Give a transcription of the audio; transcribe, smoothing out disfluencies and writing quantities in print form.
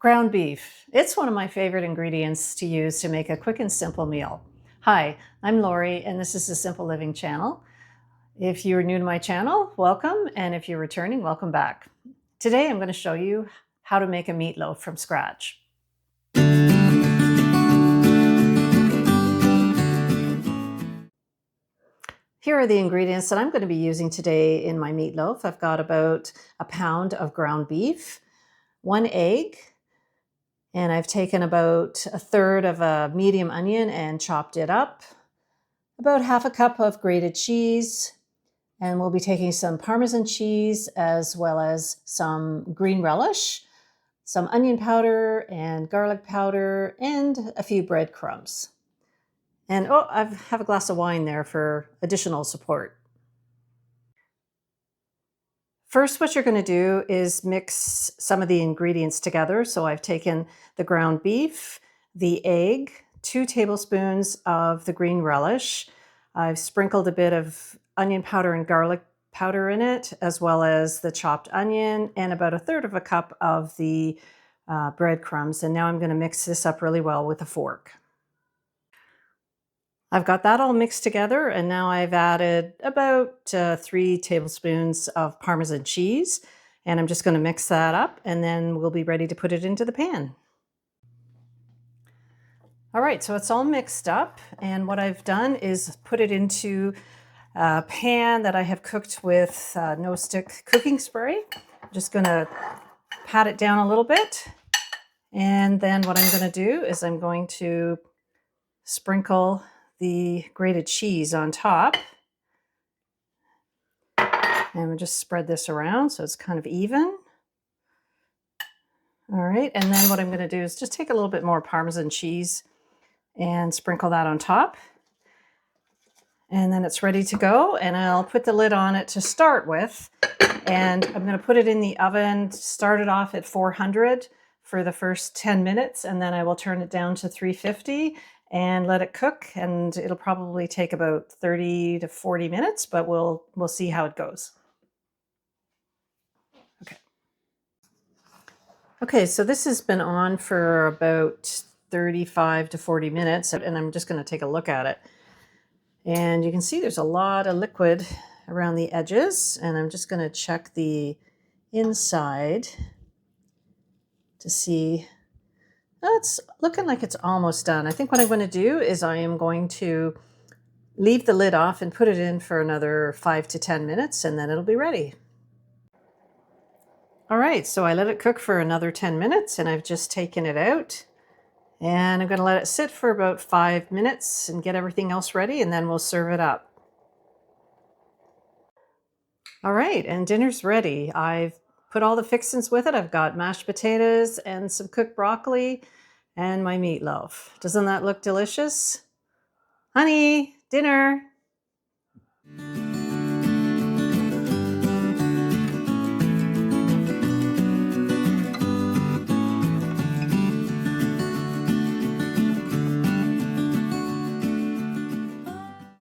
Ground beef. It's one of my favorite ingredients to use to make a quick and simple meal. Hi, I'm Lori and this is the Simple Living channel. If you're new to my channel, welcome, and if you're returning, welcome back. Today I'm going to show you how to make a meatloaf from scratch. Here are the ingredients that I'm going to be using today in my meatloaf. I've got about a pound of ground beef, 1 egg, and I've taken about a third of a medium onion and chopped it up, about half a cup of grated cheese, and we'll be taking some Parmesan cheese as well as some green relish, some onion powder and garlic powder, and a few breadcrumbs. And I have a glass of wine there for additional support. First, what you're going to do is mix some of the ingredients together. So I've taken the ground beef, the egg, 2 tablespoons of the green relish. I've sprinkled a bit of onion powder and garlic powder in it, as well as the chopped onion, and about a third of a cup of the breadcrumbs. And now I'm going to mix this up really well with a fork. I've got that all mixed together, and now I've added about 3 tablespoons of Parmesan cheese, and I'm just going to mix that up, and then we'll be ready to put it into the pan. All right, so it's all mixed up, and what I've done is put it into a pan that I have cooked with no-stick cooking spray. I'm just going to pat it down a little bit, and then what I'm going to do is I'm going to sprinkle the grated cheese on top, and we'll just spread this around so it's kind of even. All right, and then what I'm going to do is just take a little bit more Parmesan cheese and sprinkle that on top, and then it's ready to go, and I'll put the lid on it to start with, and I'm going to put it in the oven, start it off at 400 for the first 10 minutes, and then I will turn it down to 350 and let it cook, and it'll probably take about 30 to 40 minutes, but we'll see how it goes. Okay, so this has been on for about 35 to 40 minutes, and I'm just going to take a look at it. And you can see there's a lot of liquid around the edges, and I'm just going to check the inside to see. It's looking like it's almost done. I think what I'm going to do is I am going to leave the lid off and put it in for another 5 to 10 minutes, and then it'll be ready. All right, so I let it cook for another 10 minutes, and I've just taken it out. And I'm going to let it sit for about 5 minutes and get everything else ready, and then we'll serve it up. All right, and dinner's ready. I've put all the fixings with it. I've got mashed potatoes and some cooked broccoli and my meatloaf. Doesn't that look delicious? Honey, dinner.